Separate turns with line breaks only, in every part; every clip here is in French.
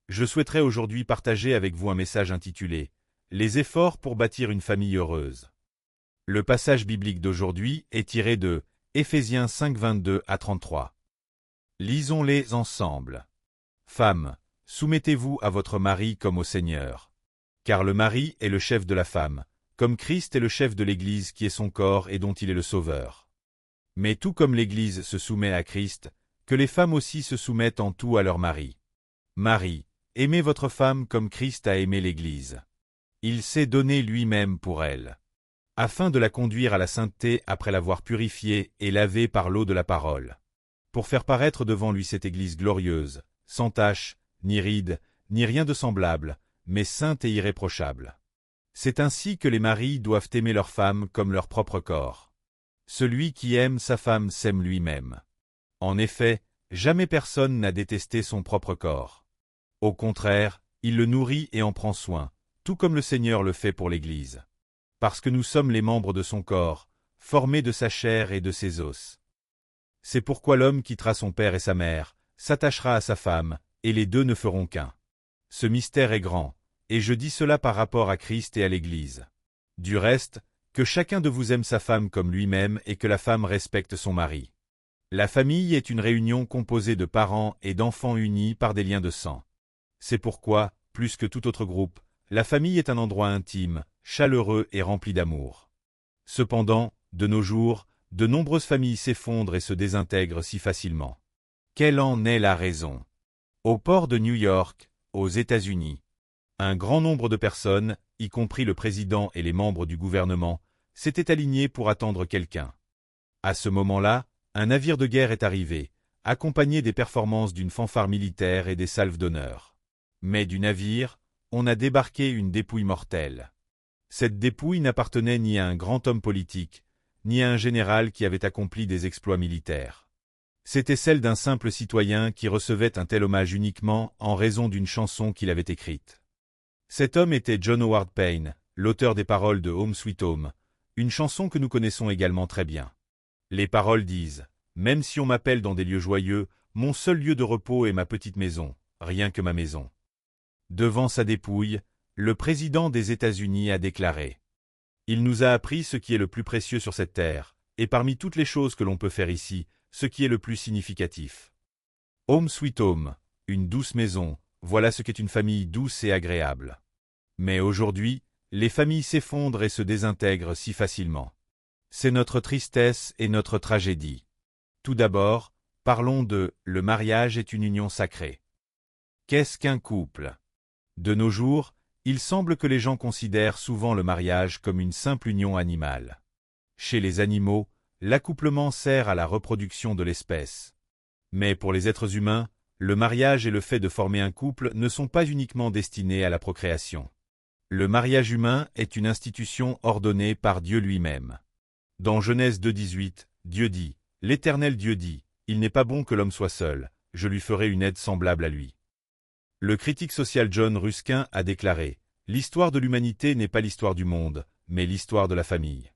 Je souhaiterais aujourd'hui partager avec vous un message intitulé « Les efforts pour bâtir une famille heureuse ». Le passage biblique d'aujourd'hui est tiré de Éphésiens 5, 22 à 33. Lisons-les ensemble. Femmes, soumettez-vous à votre mari comme au Seigneur. Car le mari est le chef de la femme, comme Christ est le chef de l'Église qui est son corps et dont il est le Sauveur. Mais tout comme l'Église se soumet à Christ, que les femmes aussi se soumettent en tout à leur mari. Marie, aimez votre femme comme Christ a aimé l'Église. Il s'est donné lui-même pour elle, afin de la conduire à la sainteté après l'avoir purifiée et lavée par l'eau de la parole, pour faire paraître devant lui cette Église glorieuse, sans tache, ni ride, ni rien de semblable, mais sainte et irréprochable. C'est ainsi que les maris doivent aimer leur femme comme leur propre corps. Celui qui aime sa femme s'aime lui-même. En effet, jamais personne n'a détesté son propre corps. Au contraire, il le nourrit et en prend soin, tout comme le Seigneur le fait pour l'Église. Parce que nous sommes les membres de son corps, formés de sa chair et de ses os. C'est pourquoi l'homme quittera son père et sa mère, s'attachera à sa femme, et les deux ne feront qu'un. Ce mystère est grand, et je dis cela par rapport à Christ et à l'Église. Du reste, que chacun de vous aime sa femme comme lui-même et que la femme respecte son mari. La famille est une réunion composée de parents et d'enfants unis par des liens de sang. C'est pourquoi, plus que tout autre groupe, la famille est un endroit intime, chaleureux et rempli d'amour. Cependant, de nos jours, de nombreuses familles s'effondrent et se désintègrent si facilement. Quelle en est la raison? Au port de New York, aux États-Unis, un grand nombre de personnes, y compris le président et les membres du gouvernement, s'étaient alignés pour attendre quelqu'un. À ce moment-là, un navire de guerre est arrivé, accompagné des performances d'une fanfare militaire et des salves d'honneur. Mais du navire, on a débarqué une dépouille mortelle. Cette dépouille n'appartenait ni à un grand homme politique, ni à un général qui avait accompli des exploits militaires. C'était celle d'un simple citoyen qui recevait un tel hommage uniquement en raison d'une chanson qu'il avait écrite. Cet homme était John Howard Payne, l'auteur des paroles de Home Sweet Home, une chanson que nous connaissons également très bien. Les paroles disent « Même si on m'appelle dans des lieux joyeux, mon seul lieu de repos est ma petite maison, rien que ma maison. » Devant sa dépouille, le président des États-Unis a déclaré « Il nous a appris ce qui est le plus précieux sur cette terre, et parmi toutes les choses que l'on peut faire ici, ce qui est le plus significatif. Home Sweet Home, une douce maison, voilà ce qu'est une famille douce et agréable. Mais aujourd'hui, les familles s'effondrent et se désintègrent si facilement. C'est notre tristesse et notre tragédie. Tout d'abord, parlons de « le mariage est une union sacrée ». Qu'est-ce qu'un couple? De nos jours, il semble que les gens considèrent souvent le mariage comme une simple union animale. Chez les animaux, l'accouplement sert à la reproduction de l'espèce. Mais pour les êtres humains, le mariage et le fait de former un couple ne sont pas uniquement destinés à la procréation. Le mariage humain est une institution ordonnée par Dieu lui-même. Dans Genèse 2,18, Dieu dit, « L'Éternel Dieu dit, il n'est pas bon que l'homme soit seul, je lui ferai une aide semblable à lui. » Le critique social John Ruskin a déclaré, « L'histoire de l'humanité n'est pas l'histoire du monde, mais l'histoire de la famille.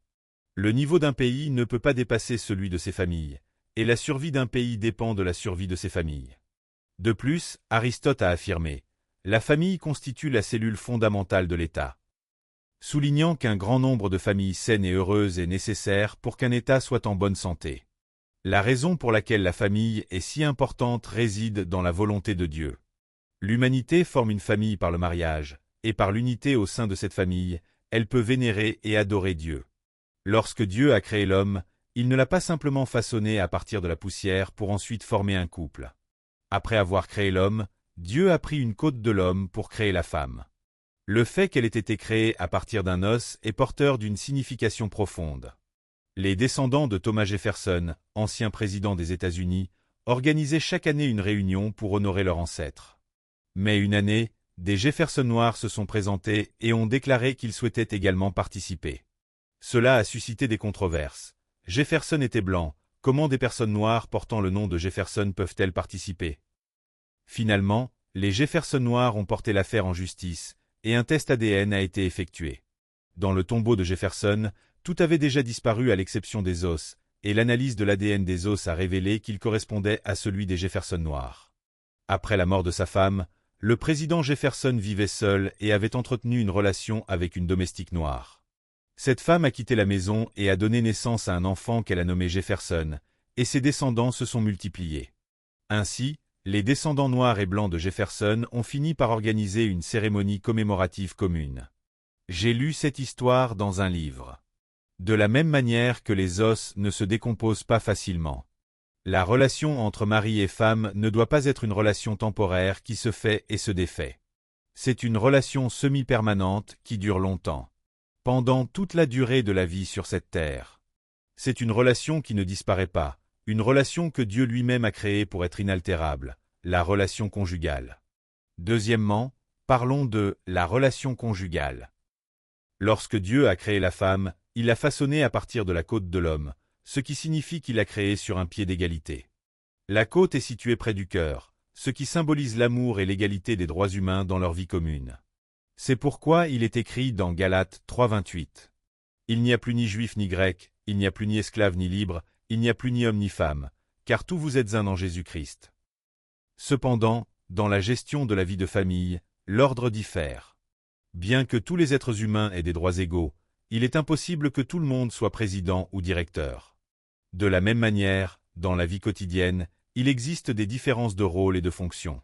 Le niveau d'un pays ne peut pas dépasser celui de ses familles, et la survie d'un pays dépend de la survie de ses familles. » De plus, Aristote a affirmé, « La famille constitue la cellule fondamentale de l'État. » Soulignant qu'un grand nombre de familles saines et heureuses est nécessaire pour qu'un État soit en bonne santé. La raison pour laquelle la famille est si importante réside dans la volonté de Dieu. L'humanité forme une famille par le mariage, et par l'unité au sein de cette famille, elle peut vénérer et adorer Dieu. Lorsque Dieu a créé l'homme, il ne l'a pas simplement façonné à partir de la poussière pour ensuite former un couple. Après avoir créé l'homme, Dieu a pris une côte de l'homme pour créer la femme. Le fait qu'elle ait été créée à partir d'un os est porteur d'une signification profonde. Les descendants de Thomas Jefferson, ancien président des États-Unis, organisaient chaque année une réunion pour honorer leur ancêtre. Mais une année, des Jefferson noirs se sont présentés et ont déclaré qu'ils souhaitaient également participer. Cela a suscité des controverses. Jefferson était blanc, comment des personnes noires portant le nom de Jefferson peuvent-elles participer? Finalement, les Jefferson noirs ont porté l'affaire en justice, et un test ADN a été effectué. Dans le tombeau de Jefferson, tout avait déjà disparu à l'exception des os, et l'analyse de l'ADN des os a révélé qu'il correspondait à celui des Jefferson noirs. Après la mort de sa femme, Le président Jefferson vivait seul et avait entretenu une relation avec une domestique noire. Cette femme a quitté la maison et a donné naissance à un enfant qu'elle a nommé Jefferson, et ses descendants se sont multipliés. Ainsi, les descendants noirs et blancs de Jefferson ont fini par organiser une cérémonie commémorative commune. J'ai lu cette histoire dans un livre. De la même manière que les os ne se décomposent pas facilement. La relation entre mari et femme ne doit pas être une relation temporaire qui se fait et se défait. C'est une relation semi-permanente qui dure longtemps. Pendant toute la durée de la vie sur cette terre. C'est une relation qui ne disparaît pas, une relation que Dieu lui-même a créée pour être inaltérable, la relation conjugale. Deuxièmement, parlons de la relation conjugale. Lorsque Dieu a créé la femme, il l'a façonnée à partir de la côte de l'homme, ce qui signifie qu'il l'a créée sur un pied d'égalité. La côte est située près du cœur, ce qui symbolise l'amour et l'égalité des droits humains dans leur vie commune. C'est pourquoi il est écrit dans Galates 3:28. Il n'y a plus ni juif ni grec, il n'y a plus ni esclave ni libre, il n'y a plus ni homme ni femme, car tous vous êtes un en Jésus-Christ. Cependant, dans la gestion de la vie de famille, l'ordre diffère. Bien que tous les êtres humains aient des droits égaux, il est impossible que tout le monde soit président ou directeur. De la même manière, dans la vie quotidienne, il existe des différences de rôle et de fonctions.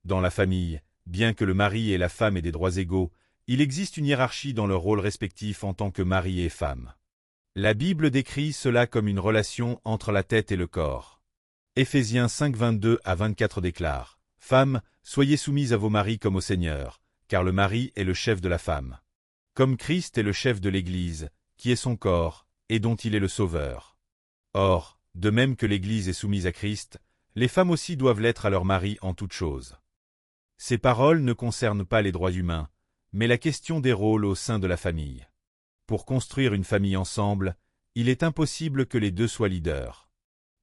Dans la famille, bien que le mari et la femme aient des droits égaux, il existe une hiérarchie dans leurs rôles respectifs en tant que mari et femme. La Bible décrit cela comme une relation entre la tête et le corps. Éphésiens 5:22-24 déclare « Femmes, soyez soumises à vos maris comme au Seigneur, car le mari est le chef de la femme. Comme Christ est le chef de l'Église, qui est son corps, et dont il est le sauveur. Or, de même que l'Église est soumise à Christ, les femmes aussi doivent l'être à leur mari en toutes choses. » Ces paroles ne concernent pas les droits humains, mais la question des rôles au sein de la famille. Pour construire une famille ensemble, il est impossible que les deux soient leaders.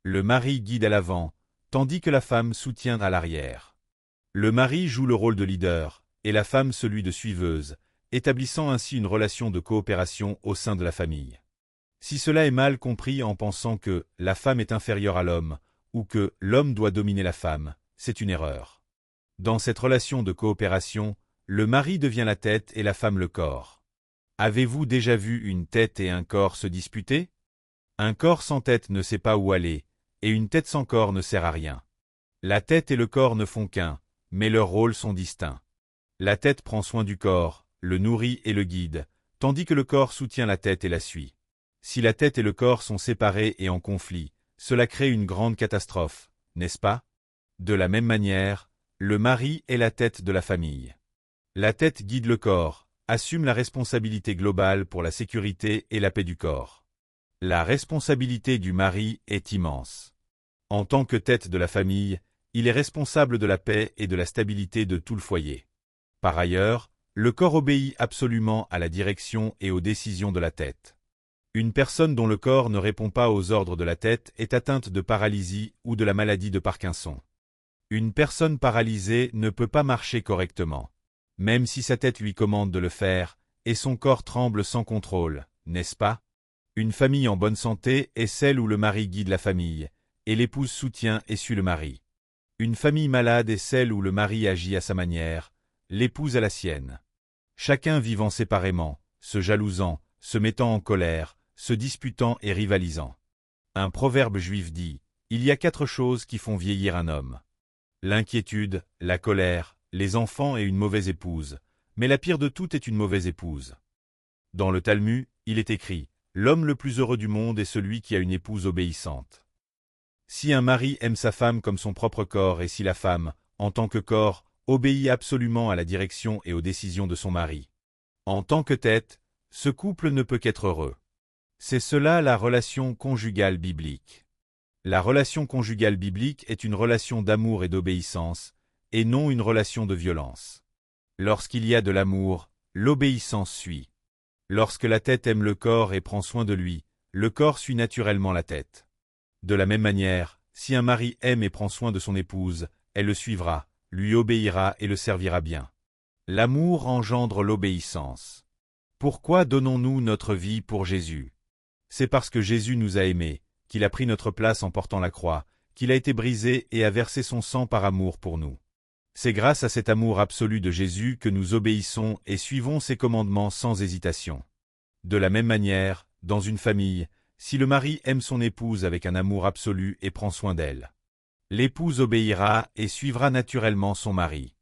Le mari guide à l'avant, tandis que la femme soutient à l'arrière. Le mari joue le rôle de leader, et la femme celui de suiveuse, établissant ainsi une relation de coopération au sein de la famille. Si cela est mal compris en pensant que la femme est inférieure à l'homme, ou que l'homme doit dominer la femme, c'est une erreur. Dans cette relation de coopération, le mari devient la tête et la femme le corps. Avez-vous déjà vu une tête et un corps se disputer? Un corps sans tête ne sait pas où aller, et une tête sans corps ne sert à rien. La tête et le corps ne font qu'un, mais leurs rôles sont distincts. La tête prend soin du corps, le nourrit et le guide, tandis que le corps soutient la tête et la suit. Si la tête et le corps sont séparés et en conflit, cela crée une grande catastrophe, n'est-ce pas? De la même manière, le mari est la tête de la famille. La tête guide le corps, assume la responsabilité globale pour la sécurité et la paix du corps. La responsabilité du mari est immense. En tant que tête de la famille, il est responsable de la paix et de la stabilité de tout le foyer. Par ailleurs, le corps obéit absolument à la direction et aux décisions de la tête. Une personne dont le corps ne répond pas aux ordres de la tête est atteinte de paralysie ou de la maladie de Parkinson. Une personne paralysée ne peut pas marcher correctement, même si sa tête lui commande de le faire, et son corps tremble sans contrôle, n'est-ce pas? Une famille en bonne santé est celle où le mari guide la famille, et l'épouse soutient et suit le mari. Une famille malade est celle où le mari agit à sa manière, l'épouse à la sienne. Chacun vivant séparément, se jalousant, se mettant en colère, se disputant et rivalisant. Un proverbe juif dit « Il y a 4 choses qui font vieillir un homme. L'inquiétude, la colère, les enfants et une mauvaise épouse, mais la pire de toutes est une mauvaise épouse. » Dans le Talmud, il est écrit « L'homme le plus heureux du monde est celui qui a une épouse obéissante. » Si un mari aime sa femme comme son propre corps et si la femme, en tant que corps, obéit absolument à la direction et aux décisions de son mari. En tant que tête, ce couple ne peut qu'être heureux. C'est cela la relation conjugale biblique. La relation conjugale biblique est une relation d'amour et d'obéissance, et non une relation de violence. Lorsqu'il y a de l'amour, l'obéissance suit. Lorsque la tête aime le corps et prend soin de lui, le corps suit naturellement la tête. De la même manière, si un mari aime et prend soin de son épouse, elle le suivra, lui obéira et le servira bien. L'amour engendre l'obéissance. Pourquoi donnons-nous notre vie pour Jésus? C'est parce que Jésus nous a aimés, qu'il a pris notre place en portant la croix, qu'il a été brisé et a versé son sang par amour pour nous. C'est grâce à cet amour absolu de Jésus que nous obéissons et suivons ses commandements sans hésitation. De la même manière, dans une famille, si le mari aime son épouse avec un amour absolu et prend soin d'elle, l'épouse obéira et suivra naturellement son mari.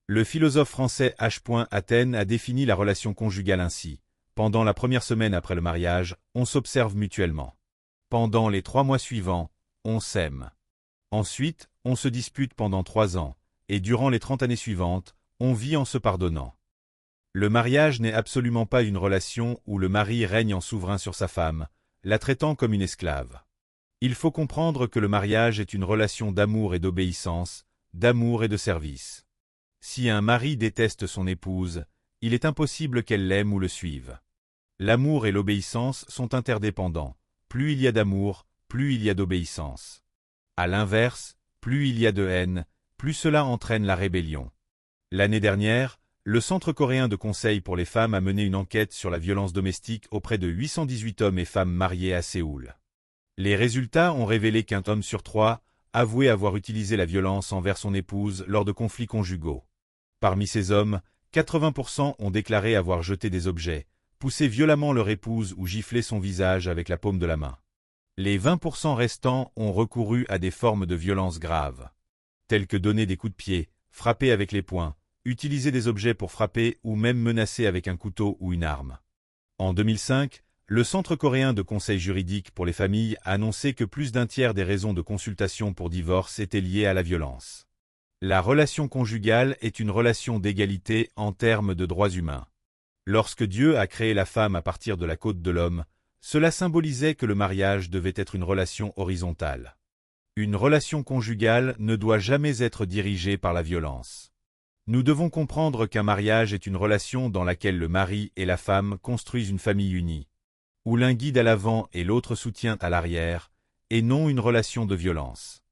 Le philosophe français H. Athènes a défini la relation conjugale ainsi. Pendant la première semaine après le mariage, on s'observe mutuellement. Pendant les 3 mois suivants, on s'aime. Ensuite, on se dispute pendant 3 ans, et durant les 30 années suivantes, on vit en se pardonnant. Le mariage n'est absolument pas une relation où le mari règne en souverain sur sa femme, la traitant comme une esclave. Il faut comprendre que le mariage est une relation d'amour et d'obéissance, d'amour et de service. Si un mari déteste son épouse, il est impossible qu'elle l'aime ou le suive. L'amour et l'obéissance sont interdépendants. Plus il y a d'amour, plus il y a d'obéissance. À l'inverse, plus il y a de haine, plus cela entraîne la rébellion. L'année dernière, le Centre coréen de conseil pour les femmes a mené une enquête sur la violence domestique auprès de 818 hommes et femmes mariés à Séoul. Les résultats ont révélé qu'1 homme sur 3 avouait avoir utilisé la violence envers son épouse lors de conflits conjugaux. Parmi ces hommes, 80% ont déclaré avoir jeté des objets, poussé violemment leur épouse ou giflé son visage avec la paume de la main. Les 20% restants ont recouru à des formes de violence graves, telles que donner des coups de pied, frapper avec les poings, utiliser des objets pour frapper ou même menacer avec un couteau ou une arme. En 2005, le Centre coréen de conseil juridique pour les familles a annoncé que plus d'un tiers des raisons de consultation pour divorce étaient liées à la violence. La relation conjugale est une relation d'égalité en termes de droits humains. Lorsque Dieu a créé la femme à partir de la côte de l'homme, cela symbolisait que le mariage devait être une relation horizontale. Une relation conjugale ne doit jamais être dirigée par la violence. Nous devons comprendre qu'un mariage est une relation dans laquelle le mari et la femme construisent une famille unie, où l'un guide à l'avant et l'autre soutient à l'arrière, et non une relation de violence.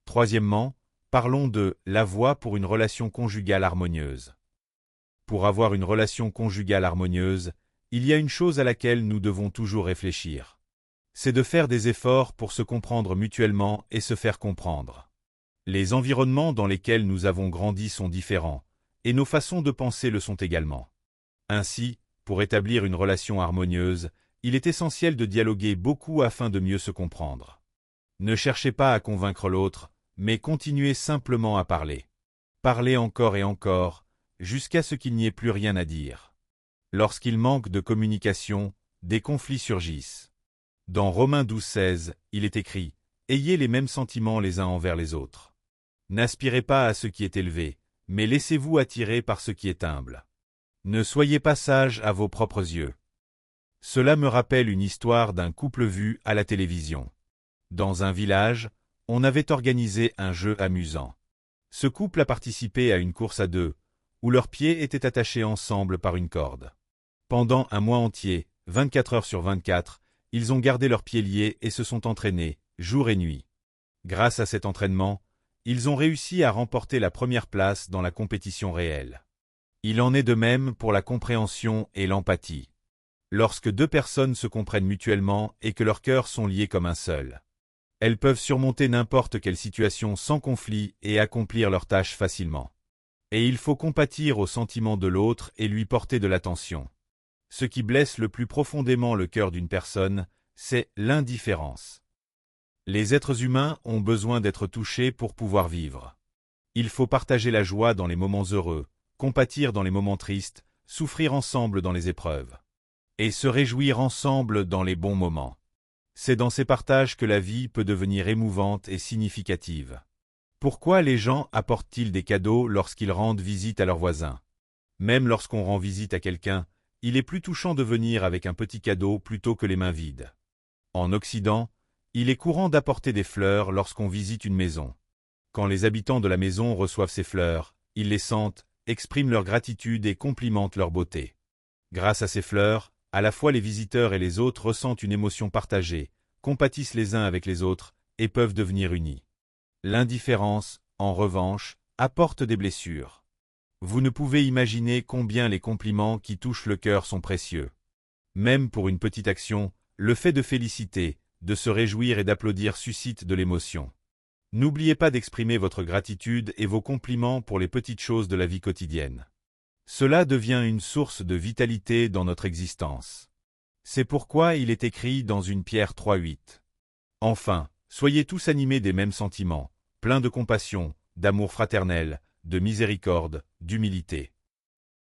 Troisièmement, parlons de la voie pour une relation conjugale harmonieuse. Pour avoir une relation conjugale harmonieuse, il y a une chose à laquelle nous devons toujours réfléchir. C'est de faire des efforts pour se comprendre mutuellement et se faire comprendre. Les environnements dans lesquels nous avons grandi sont différents, et nos façons de penser le sont également. Ainsi, pour établir une relation harmonieuse, il est essentiel de dialoguer beaucoup afin de mieux se comprendre. Ne cherchez pas à convaincre l'autre, mais continuez simplement à parler. Parlez encore et encore, jusqu'à ce qu'il n'y ait plus rien à dire. Lorsqu'il manque de communication, des conflits surgissent. Dans Romains 12:16, il est écrit « Ayez les mêmes sentiments les uns envers les autres. N'aspirez pas à ce qui est élevé, mais laissez-vous attirer par ce qui est humble. Ne soyez pas sages à vos propres yeux. » Cela me rappelle une histoire d'un couple vu à la télévision. Dans un village, on avait organisé un jeu amusant. Ce couple a participé à une course à 2, où leurs pieds étaient attachés ensemble par une corde. Pendant un mois entier, 24 heures sur 24, ils ont gardé leurs pieds liés et se sont entraînés, jour et nuit. Grâce à cet entraînement, ils ont réussi à remporter la première place dans la compétition réelle. Il en est de même pour la compréhension et l'empathie. Lorsque 2 personnes se comprennent mutuellement et que leurs cœurs sont liés comme un seul, elles peuvent surmonter n'importe quelle situation sans conflit et accomplir leurs tâches facilement. Et il faut compatir aux sentiments de l'autre et lui porter de l'attention. Ce qui blesse le plus profondément le cœur d'une personne, c'est l'indifférence. Les êtres humains ont besoin d'être touchés pour pouvoir vivre. Il faut partager la joie dans les moments heureux, compatir dans les moments tristes, souffrir ensemble dans les épreuves, et se réjouir ensemble dans les bons moments. C'est dans ces partages que la vie peut devenir émouvante et significative. Pourquoi les gens apportent-ils des cadeaux lorsqu'ils rendent visite à leurs voisins? Même lorsqu'on rend visite à quelqu'un, il est plus touchant de venir avec un petit cadeau plutôt que les mains vides. En Occident, il est courant d'apporter des fleurs lorsqu'on visite une maison. Quand les habitants de la maison reçoivent ces fleurs, ils les sentent, expriment leur gratitude et complimentent leur beauté. Grâce à ces fleurs, à la fois les visiteurs et les autres ressentent une émotion partagée, compatissent les uns avec les autres et peuvent devenir unis. L'indifférence, en revanche, apporte des blessures. Vous ne pouvez imaginer combien les compliments qui touchent le cœur sont précieux. Même pour une petite action, le fait de féliciter, de se réjouir et d'applaudir suscite de l'émotion. N'oubliez pas d'exprimer votre gratitude et vos compliments pour les petites choses de la vie quotidienne. Cela devient une source de vitalité dans notre existence. C'est pourquoi il est écrit dans une Pierre 3:8. Enfin, soyez tous animés des mêmes sentiments, pleins de compassion, d'amour fraternel, de miséricorde, d'humilité.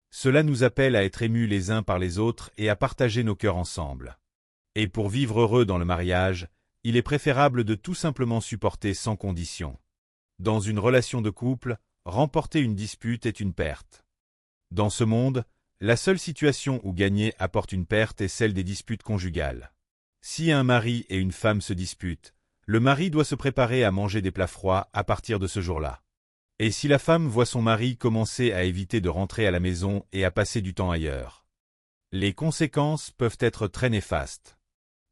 Cela nous appelle à être émus les uns par les autres et à partager nos cœurs ensemble. Et pour vivre heureux dans le mariage, il est préférable de tout simplement supporter sans condition. Dans une relation de couple, remporter une dispute est une perte. Dans ce monde, la seule situation où gagner apporte une perte est celle des disputes conjugales. Si un mari et une femme se disputent, le mari doit se préparer à manger des plats froids à partir de ce jour-là. Et si la femme voit son mari commencer à éviter de rentrer à la maison et à passer du temps ailleurs, les conséquences peuvent être très néfastes.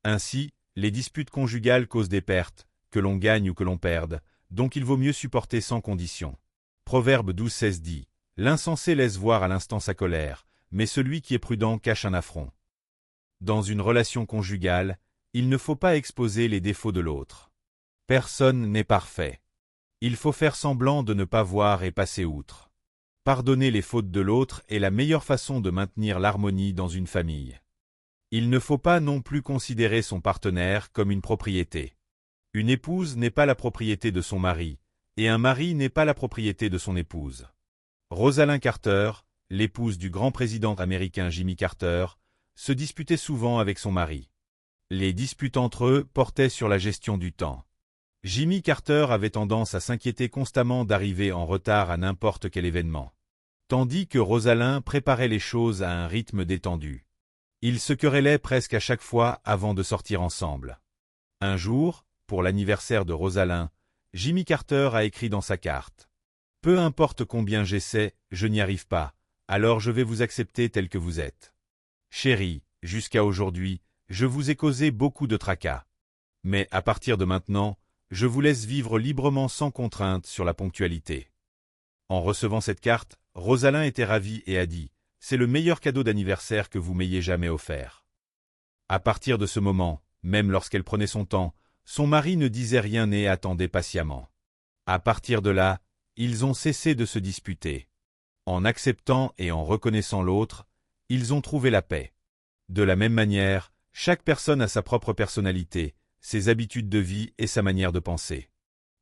Ainsi, les disputes conjugales causent des pertes, que l'on gagne ou que l'on perde, donc il vaut mieux supporter sans condition. Proverbe 12:16 dit « L'insensé laisse voir à l'instant sa colère, mais celui qui est prudent cache un affront. » Dans une relation conjugale, il ne faut pas exposer les défauts de l'autre. Personne n'est parfait. Il faut faire semblant de ne pas voir et passer outre. Pardonner les fautes de l'autre est la meilleure façon de maintenir l'harmonie dans une famille. Il ne faut pas non plus considérer son partenaire comme une propriété. Une épouse n'est pas la propriété de son mari, et un mari n'est pas la propriété de son épouse. Rosalind Carter, l'épouse du grand président américain Jimmy Carter, se disputait souvent avec son mari. Les disputes entre eux portaient sur la gestion du temps. Jimmy Carter avait tendance à s'inquiéter constamment d'arriver en retard à n'importe quel événement, tandis que Rosalind préparait les choses à un rythme détendu. Ils se querellaient presque à chaque fois avant de sortir ensemble. Un jour, pour l'anniversaire de Rosalind, Jimmy Carter a écrit dans sa carte « Peu importe combien j'essaie, je n'y arrive pas, alors je vais vous accepter tel que vous êtes. Chérie, jusqu'à aujourd'hui, je vous ai causé beaucoup de tracas. Mais à partir de maintenant, je vous laisse vivre librement sans contrainte sur la ponctualité. » En recevant cette carte, Rosalind était ravie et a dit « C'est le meilleur cadeau d'anniversaire que vous m'ayez jamais offert. » À partir de ce moment, même lorsqu'elle prenait son temps, son mari ne disait rien et attendait patiemment. À partir de là, ils ont cessé de se disputer. En acceptant et en reconnaissant l'autre, ils ont trouvé la paix. De la même manière, chaque personne a sa propre personnalité, ses habitudes de vie et sa manière de penser.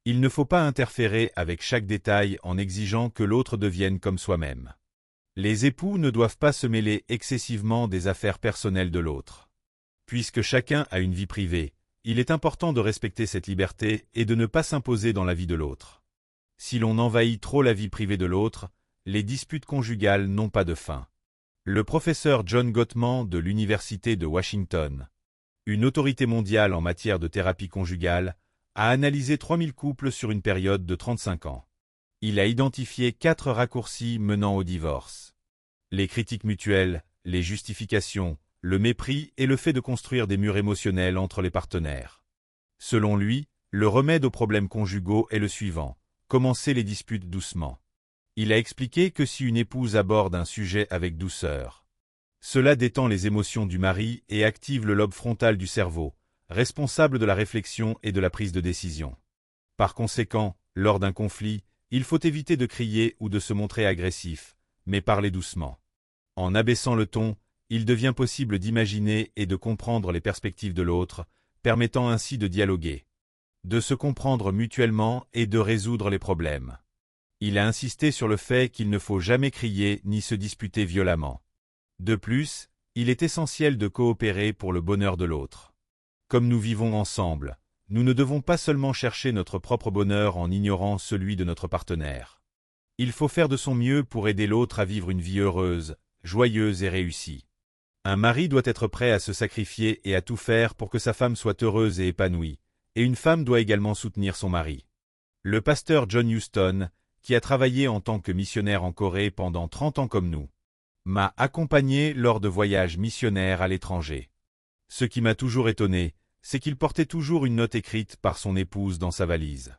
Il ne faut pas interférer avec chaque détail en exigeant que l'autre devienne comme soi-même. Les époux ne doivent pas se mêler excessivement des affaires personnelles de l'autre. Puisque chacun a une vie privée, il est important de respecter cette liberté et de ne pas s'imposer dans la vie de l'autre. Si l'on envahit trop la vie privée de l'autre, les disputes conjugales n'ont pas de fin. Le professeur John Gottman de l'Université de Washington, une autorité mondiale en matière de thérapie conjugale, a analysé 3000 couples sur une période de 35 ans. Il a identifié 4 raccourcis menant au divorce. Les critiques mutuelles, les justifications, le mépris et le fait de construire des murs émotionnels entre les partenaires. Selon lui, le remède aux problèmes conjugaux est le suivant: commencer les disputes doucement. Il a expliqué que si une épouse aborde un sujet avec douceur, cela détend les émotions du mari et active le lobe frontal du cerveau, responsable de la réflexion et de la prise de décision. Par conséquent, lors d'un conflit, il faut éviter de crier ou de se montrer agressif, mais parler doucement. En abaissant le ton, il devient possible d'imaginer et de comprendre les perspectives de l'autre, permettant ainsi de dialoguer, de se comprendre mutuellement et de résoudre les problèmes. Il a insisté sur le fait qu'il ne faut jamais crier ni se disputer violemment. De plus, il est essentiel de coopérer pour le bonheur de l'autre. Comme nous vivons ensemble, nous ne devons pas seulement chercher notre propre bonheur en ignorant celui de notre partenaire. Il faut faire de son mieux pour aider l'autre à vivre une vie heureuse, joyeuse et réussie. Un mari doit être prêt à se sacrifier et à tout faire pour que sa femme soit heureuse et épanouie, et une femme doit également soutenir son mari. Le pasteur John Huston, qui a travaillé en tant que missionnaire en Corée pendant 30 ans comme nous, m'a accompagné lors de voyages missionnaires à l'étranger. Ce qui m'a toujours étonné, c'est qu'il portait toujours une note écrite par son épouse dans sa valise.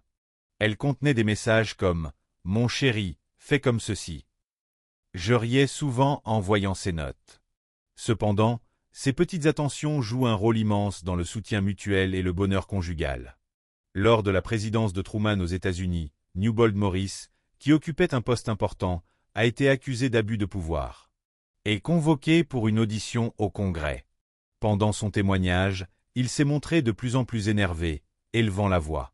Elle contenait des messages comme « Mon chéri, fais comme ceci ». Je riais souvent en voyant ces notes. Cependant, ces petites attentions jouent un rôle immense dans le soutien mutuel et le bonheur conjugal. Lors de la présidence de Truman aux États-Unis, Newbold Morris, qui occupait un poste important, a été accusé d'abus de pouvoir et convoqué pour une audition au Congrès. Pendant son témoignage, il s'est montré de plus en plus énervé, élevant la voix,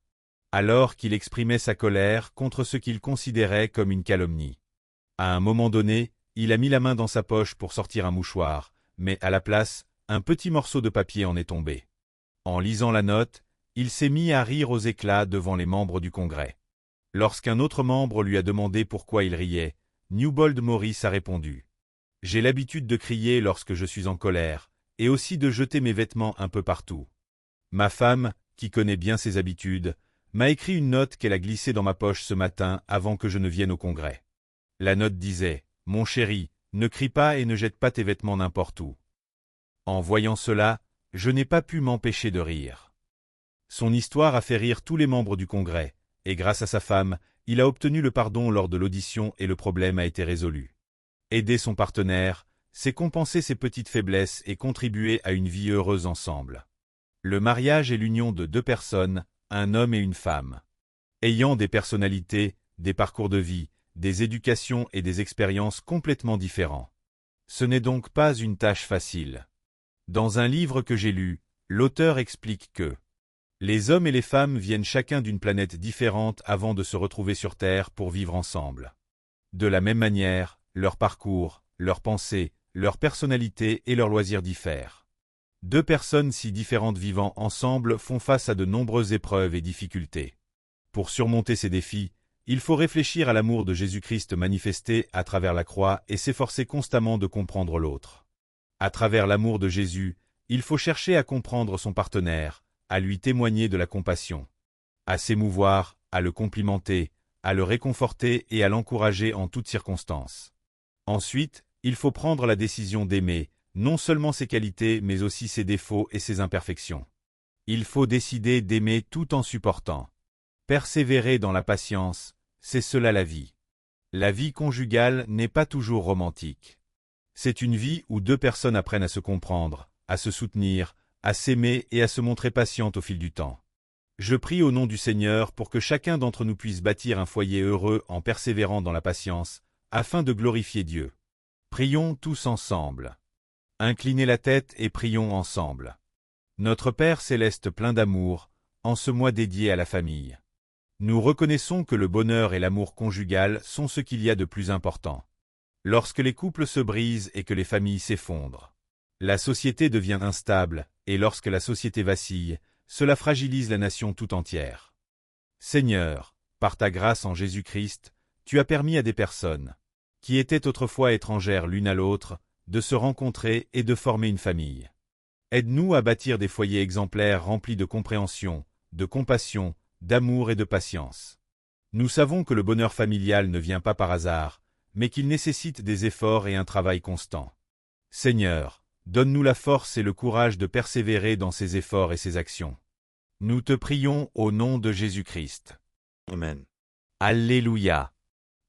alors qu'il exprimait sa colère contre ce qu'il considérait comme une calomnie. À un moment donné, il a mis la main dans sa poche pour sortir un mouchoir, mais à la place, un petit morceau de papier en est tombé. En lisant la note, il s'est mis à rire aux éclats devant les membres du Congrès. Lorsqu'un autre membre lui a demandé pourquoi il riait, Newbold Morris a répondu « J'ai l'habitude de crier lorsque je suis en colère, et aussi de jeter mes vêtements un peu partout. Ma femme, qui connaît bien ses habitudes, m'a écrit une note qu'elle a glissée dans ma poche ce matin avant que je ne vienne au Congrès. La note disait « Mon chéri, ne crie pas et ne jette pas tes vêtements n'importe où. » En voyant cela, je n'ai pas pu m'empêcher de rire. Son histoire a fait rire tous les membres du Congrès, et grâce à sa femme, il a obtenu le pardon lors de l'audition et le problème a été résolu. Aider son partenaire, c'est compenser ses petites faiblesses et contribuer à une vie heureuse ensemble. Le mariage est l'union de deux personnes, un homme et une femme, ayant des personnalités, des parcours de vie, des éducations et des expériences complètement différents. Ce n'est donc pas une tâche facile. Dans un livre que j'ai lu, l'auteur explique que les hommes et les femmes viennent chacun d'une planète différente avant de se retrouver sur Terre pour vivre ensemble. De la même manière, leur parcours, leurs pensées, leur personnalité et leurs loisirs diffèrent. Deux personnes si différentes vivant ensemble font face à de nombreuses épreuves et difficultés. Pour surmonter ces défis, il faut réfléchir à l'amour de Jésus-Christ manifesté à travers la croix et s'efforcer constamment de comprendre l'autre. À travers l'amour de Jésus, il faut chercher à comprendre son partenaire, à lui témoigner de la compassion, à s'émouvoir, à le complimenter, à le réconforter et à l'encourager en toutes circonstances. Ensuite, il faut prendre la décision d'aimer, non seulement ses qualités mais aussi ses défauts et ses imperfections. Il faut décider d'aimer tout en supportant. Persévérer dans la patience, c'est cela la vie. La vie conjugale n'est pas toujours romantique. C'est une vie où deux personnes apprennent à se comprendre, à se soutenir, à s'aimer et à se montrer patientes au fil du temps. Je prie au nom du Seigneur pour que chacun d'entre nous puisse bâtir un foyer heureux en persévérant dans la patience, afin de glorifier Dieu. Prions tous ensemble. Inclinez la tête et prions ensemble. Notre Père céleste plein d'amour, en ce mois dédié à la famille. Nous reconnaissons que le bonheur et l'amour conjugal sont ce qu'il y a de plus important. Lorsque les couples se brisent et que les familles s'effondrent, la société devient instable, et lorsque la société vacille, cela fragilise la nation tout entière. Seigneur, par ta grâce en Jésus-Christ, tu as permis à des personnes, qui étaient autrefois étrangères l'une à l'autre, de se rencontrer et de former une famille. Aide-nous à bâtir des foyers exemplaires remplis de compréhension, de compassion, d'amour et de patience. Nous savons que le bonheur familial ne vient pas par hasard, mais qu'il nécessite des efforts et un travail constant. Seigneur, donne-nous la force et le courage de persévérer dans ces efforts et ces actions. Nous te prions au nom de Jésus-Christ. Amen. Alléluia.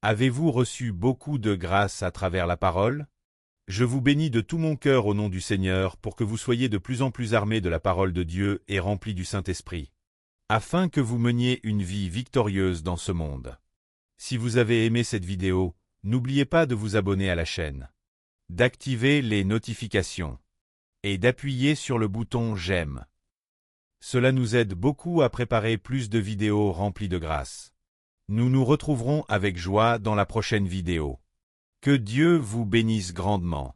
Avez-vous reçu beaucoup de grâce à travers la parole? Je vous bénis de tout mon cœur au nom du Seigneur pour que vous soyez de plus en plus armés de la parole de Dieu et remplis du Saint-Esprit, afin que vous meniez une vie victorieuse dans ce monde. Si vous avez aimé cette vidéo, n'oubliez pas de vous abonner à la chaîne, d'activer les notifications et d'appuyer sur le bouton « J'aime ». Cela nous aide beaucoup à préparer plus de vidéos remplies de grâce. Nous nous retrouverons avec joie dans la prochaine vidéo. Que Dieu vous bénisse grandement.